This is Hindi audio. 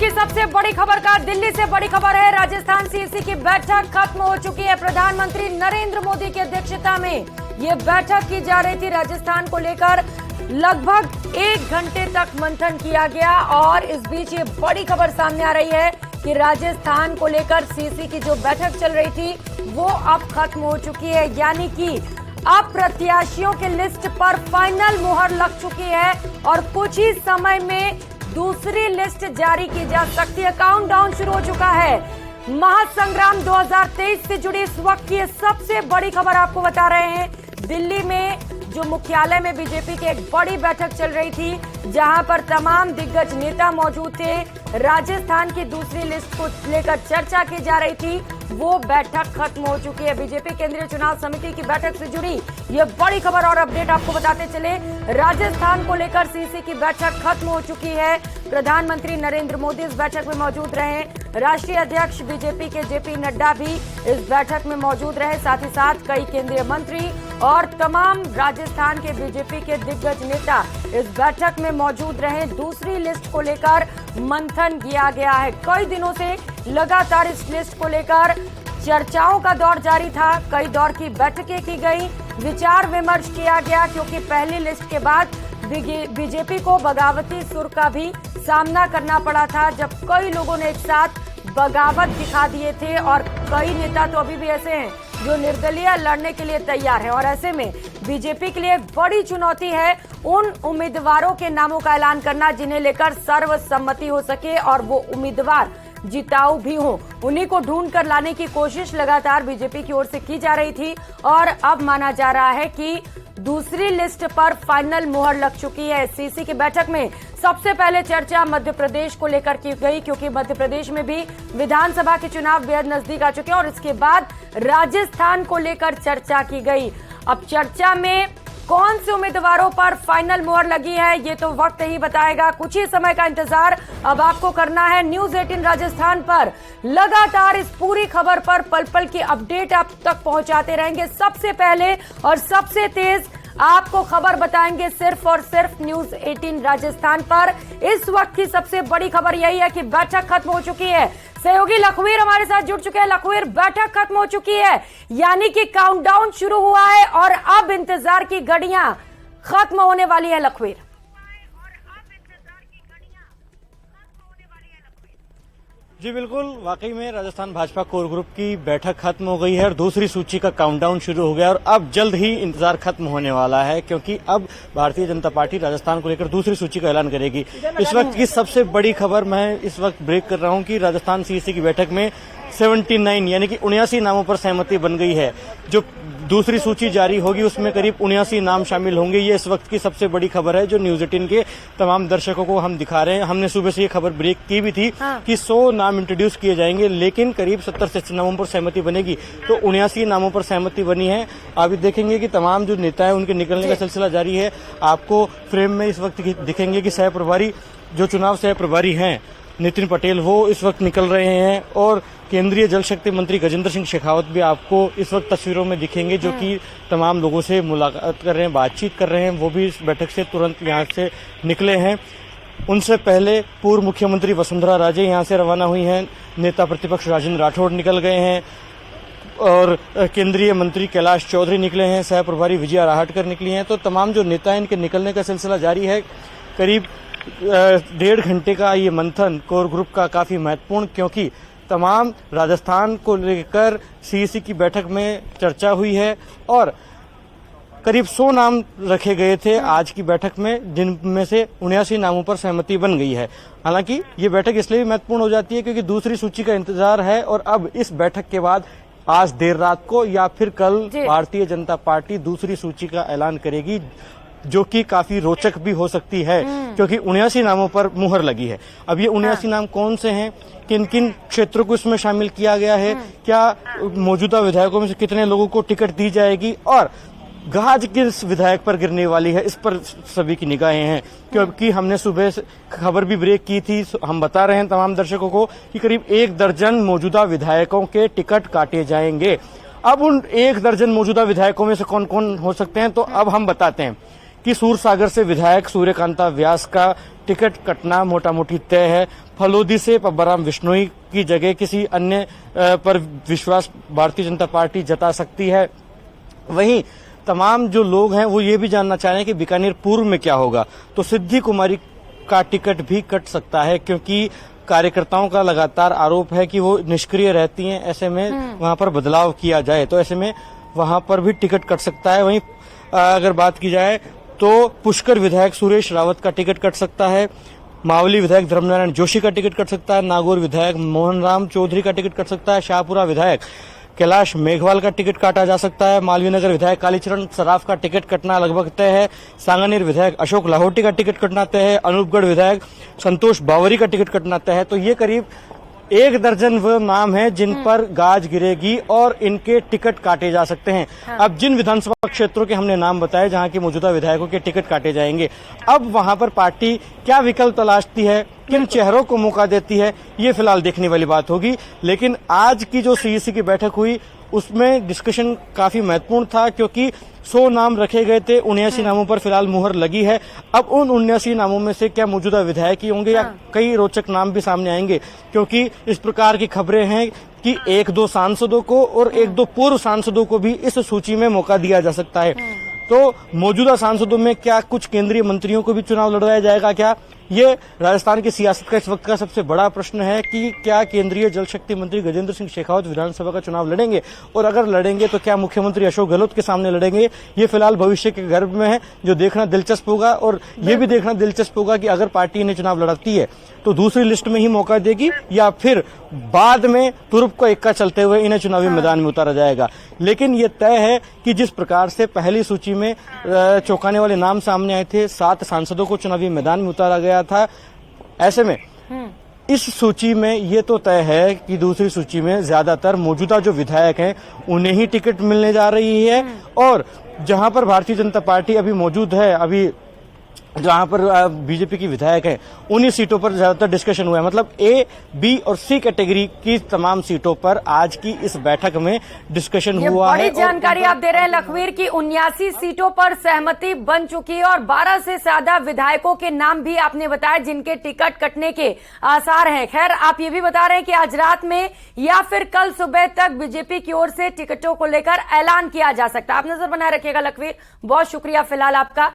की सबसे बड़ी खबर का दिल्ली से बड़ी खबर है। राजस्थान सीईसी की बैठक खत्म हो चुकी है। प्रधानमंत्री नरेंद्र मोदी की अध्यक्षता में ये बैठक की जा रही थी। राजस्थान को लेकर लगभग 1 घंटे तक मंथन किया गया और इस बीच ये बड़ी खबर सामने आ रही है कि राजस्थान को लेकर सीईसी की जो बैठक चल रही थी वो अब खत्म हो चुकी है, यानी कि अब प्रत्याशियों की लिस्ट पर फाइनल मुहर लग चुकी है और कुछ ही समय में दूसरी लिस्ट जारी की जा सकती है। काउंटडाउन शुरू हो चुका है। महासंग्राम 2023 से जुड़ी इस वक्त की सबसे बड़ी खबर आपको बता रहे हैं। दिल्ली में जो मुख्यालय में बीजेपी की एक बड़ी बैठक चल रही थी, जहां पर तमाम दिग्गज नेता मौजूद थे। राजस्थान की दूसरी लिस्ट को लेकर चर्चा की जा रही थी, वो बैठक खत्म हो चुकी है। बीजेपी केंद्रीय चुनाव समिति की बैठक से जुड़ी ये बड़ी खबर और अपडेट आपको बताते चले। राजस्थान को लेकर सीईसी की बैठक खत्म हो चुकी है। प्रधानमंत्री नरेंद्र मोदी इस बैठक में मौजूद रहे। राष्ट्रीय अध्यक्ष बीजेपी के जेपी नड्डा भी इस बैठक में मौजूद रहे। साथ ही साथ कई केंद्रीय मंत्री और तमाम राजस्थान के बीजेपी के दिग्गज नेता इस बैठक में मौजूद रहे। दूसरी लिस्ट को लेकर मंथन किया गया है। कई दिनों से लगातार इस लिस्ट को लेकर चर्चाओं का दौर जारी था। कई दौर की बैठकें की गई, विचार विमर्श किया गया, क्योंकि पहली लिस्ट के बाद बीजेपी को बगावती सुर का भी सामना करना पड़ा था, जब कई लोगों ने एक साथ बगावत दिखा दिए थे और कई नेता तो अभी भी ऐसे हैं जो निर्दलीय लड़ने के लिए तैयार है। और ऐसे में बीजेपी के लिए एक बड़ी चुनौती है उन उम्मीदवारों के नामों का ऐलान करना जिन्हें लेकर सर्वसम्मति हो सके और वो उम्मीदवार जिताऊ भी हो। उन्हीं को ढूंढ कर लाने की कोशिश लगातार बीजेपी की ओर से की जा रही थी और अब माना जा रहा है कि दूसरी लिस्ट पर फाइनल मुहर लग चुकी है। सीईसी की बैठक में सबसे पहले चर्चा मध्य प्रदेश को लेकर की गई, क्योंकि मध्य प्रदेश में भी विधानसभा के चुनाव बेहद नजदीक आ चुके हैं और इसके बाद राजस्थान को लेकर चर्चा की गई। अब चर्चा में कौन से उम्मीदवारों पर फाइनल मुहर लगी है ये तो वक्त ही बताएगा। कुछ ही समय का इंतजार अब आपको करना है। न्यूज 18 राजस्थान पर लगातार इस पूरी खबर पर पल पल की अपडेट आप तक पहुंचाते रहेंगे। सबसे पहले और सबसे तेज आपको खबर बताएंगे सिर्फ और सिर्फ न्यूज 18 राजस्थान पर। इस वक्त की सबसे बड़ी खबर यही है कि बैठक खत्म हो चुकी है। सहयोगी लखवीर हमारे साथ जुड़ चुके हैं। लखवीर, बैठक खत्म हो चुकी है, यानी कि काउंटडाउन शुरू हुआ है और अब इंतजार की घड़ियां खत्म होने वाली है। लखवीर, जी बिल्कुल, वाकई में राजस्थान भाजपा कोर ग्रुप की बैठक खत्म हो गई है और दूसरी सूची का काउंटडाउन शुरू हो गया और अब जल्द ही इंतजार खत्म होने वाला है, क्योंकि अब भारतीय जनता पार्टी राजस्थान को लेकर दूसरी सूची का ऐलान करेगी। इस वक्त की सबसे बड़ी खबर मैं इस वक्त ब्रेक कर रहा हूं कि राजस्थान सीईसी की बैठक में 79 यानी कि 79 नामों पर सहमति बन गई है। जो दूसरी सूची जारी होगी उसमें करीब 79 नाम शामिल होंगे। ये इस वक्त की सबसे बड़ी खबर है जो न्यूज 18 के तमाम दर्शकों को हम दिखा रहे हैं। हमने सुबह से ये खबर ब्रेक की भी थी कि 100 नाम इंट्रोड्यूस किए जाएंगे, लेकिन करीब 70 से 80 नामों पर सहमति बनेगी। तो 79 नामों पर सहमति बनी है। अभी देखेंगे कि तमाम जो नेता है उनके निकलने का सिलसिला जारी है। आपको फ्रेम में इस वक्त दिखेंगे कि सह प्रभारी, जो चुनाव सह प्रभारी हैं नितिन पटेल, वो इस वक्त निकल रहे हैं और केंद्रीय जल शक्ति मंत्री गजेंद्र सिंह शेखावत भी आपको इस वक्त तस्वीरों में दिखेंगे, जो कि तमाम लोगों से मुलाकात कर रहे हैं, बातचीत कर रहे हैं। वो भी इस बैठक से तुरंत यहाँ से निकले हैं। उनसे पहले पूर्व मुख्यमंत्री वसुंधरा राजे यहाँ से रवाना हुई हैं। नेता प्रतिपक्ष राजेंद्र राठौड़ निकल गए हैं और केंद्रीय मंत्री कैलाश चौधरी निकले हैं। सह प्रभारी विजया राहटकर निकली हैं। तो तमाम जो नेता हैं इनके निकलने का सिलसिला जारी है। करीब 1.5 घंटे का ये मंथन कोर ग्रुप का काफी महत्वपूर्ण, क्योंकि तमाम राजस्थान को लेकर सीईसी की बैठक में चर्चा हुई है और करीब 100 नाम रखे गए थे आज की बैठक में, जिनमें से 79 नामों पर सहमति बन गई है। हालांकि ये बैठक इसलिए भी महत्वपूर्ण हो जाती है क्योंकि दूसरी सूची का इंतजार है और अब इस बैठक के बाद आज देर रात को या फिर कल भारतीय जनता पार्टी दूसरी सूची का ऐलान करेगी, जो कि काफी रोचक भी हो सकती है, क्योंकि 79 नामों पर मुहर लगी है। अब ये 79 नाम कौन से हैं, किन किन क्षेत्रों को इसमें शामिल किया गया है, क्या मौजूदा विधायकों में से कितने लोगों को टिकट दी जाएगी और गाज किस विधायक पर गिरने वाली है, इस पर सभी की निगाहें हैं। क्योंकि हमने सुबह खबर भी ब्रेक की थी, हम बता रहे हैं तमाम दर्शकों को कि करीब 1 दर्जन मौजूदा विधायकों के टिकट काटे जाएंगे। अब उन 1 दर्जन मौजूदा विधायकों में से कौन कौन हो सकते हैं, तो अब हम बताते हैं कि सूरसागर से विधायक सूर्यकांता व्यास का टिकट कटना मोटा मोटी तय है। फलोदी से पब्बाराम बिश्नोई की जगह किसी अन्य पर विश्वास भारतीय जनता पार्टी जता सकती है। वहीं तमाम जो लोग हैं वो ये भी जानना चाह रहे हैं कि बीकानेर पूर्व में क्या होगा, तो सिद्धि कुमारी का टिकट भी कट सकता है, क्योंकि कार्यकर्ताओं का लगातार आरोप है कि वो निष्क्रिय रहती हैं। ऐसे में वहां पर बदलाव किया जाए तो ऐसे में वहां पर भी टिकट कट सकता है। वहीं अगर बात की जाए तो पुष्कर विधायक सुरेश रावत का टिकट कट सकता है, मावली विधायक धर्मनारायण जोशी का टिकट कट सकता है, नागौर विधायक मोहन राम चौधरी का टिकट कट सकता है, शाहपुरा विधायक कैलाश मेघवाल का टिकट काटा जा सकता है, मालवीय नगर विधायक कालीचरण सराफ का टिकट कटना लगभग तय है, सांगानेर विधायक अशोक लाहौटी का टिकट कटना तय है, अनूपगढ़ विधायक संतोष बावरी का टिकट कटना तय है। तो ये करीब 1 दर्जन वो नाम है जिन पर गाज गिरेगी और इनके टिकट काटे जा सकते हैं। अब जिन विधानसभा क्षेत्रों के हमने नाम बताए जहां के मौजूदा विधायकों के टिकट काटे जाएंगे, अब वहां पर पार्टी क्या विकल्प तलाशती है, किन चेहरों को मौका देती है, ये फिलहाल देखने वाली बात होगी। लेकिन आज की जो सीईसी की बैठक हुई उसमें डिस्कशन काफी महत्वपूर्ण था, क्योंकि 100 नाम रखे गए थे, 79 नामों पर फिलहाल मुहर लगी है। अब उन 79 नामों में से क्या मौजूदा विधायक ही होंगे या कई रोचक नाम भी सामने आएंगे, क्योंकि इस प्रकार की खबरें हैं कि 1-2 सांसदों को और 1-2 पूर्व सांसदों को भी इस सूची में मौका दिया जा सकता है। तो मौजूदा सांसदों में क्या कुछ केंद्रीय मंत्रियों को भी चुनाव लड़वाया जाएगा क्या? ये राजस्थान की सियासत का इस वक्त का सबसे बड़ा प्रश्न है कि क्या केंद्रीय जल शक्ति मंत्री गजेंद्र सिंह शेखावत विधानसभा का चुनाव लड़ेंगे, और अगर लड़ेंगे तो क्या मुख्यमंत्री अशोक गहलोत के सामने लड़ेंगे? ये फिलहाल भविष्य के गर्भ में है, जो देखना दिलचस्प होगा। और ये भी देखना दिलचस्प होगा कि अगर पार्टी इन्हें चुनाव लड़ती है तो दूसरी लिस्ट में ही मौका देगी या फिर बाद में तुरुप को इक्का चलते हुए इन्हें चुनावी मैदान में उतारा जाएगा। लेकिन ये तय है कि जिस प्रकार से पहली सूची में चौंकाने वाले नाम सामने आए थे, 7 सांसदों को चुनावी मैदान में उतारा गया था, ऐसे में इस सूची में ये तो तय है कि दूसरी सूची में ज्यादातर मौजूदा जो विधायक हैं उन्हें ही टिकट मिलने जा रही है। और जहां पर भारतीय जनता पार्टी अभी मौजूद है, अभी जहां पर बीजेपी की विधायक है, उन्हीं सीटों पर ज्यादातर डिस्कशन हुआ है। मतलब ए, बी और सी कैटेगरी की तमाम सीटों पर आज की इस बैठक में डिस्कशन हुआ है। बड़ी जानकारी आप दे रहे हैं लखवीर की 79 सीटों पर सहमति बन चुकी है और 12 से ज्यादा विधायकों के नाम भी आपने बताया जिनके टिकट कटने के आसार हैं। खैर, आप ये भी बता रहे हैं कि आज रात में या फिर कल सुबह तक बीजेपी की ओर से टिकटों को लेकर ऐलान किया जा सकता है। आप नजर बनाए रखिएगा लखवीर, बहुत शुक्रिया फिलहाल आपका।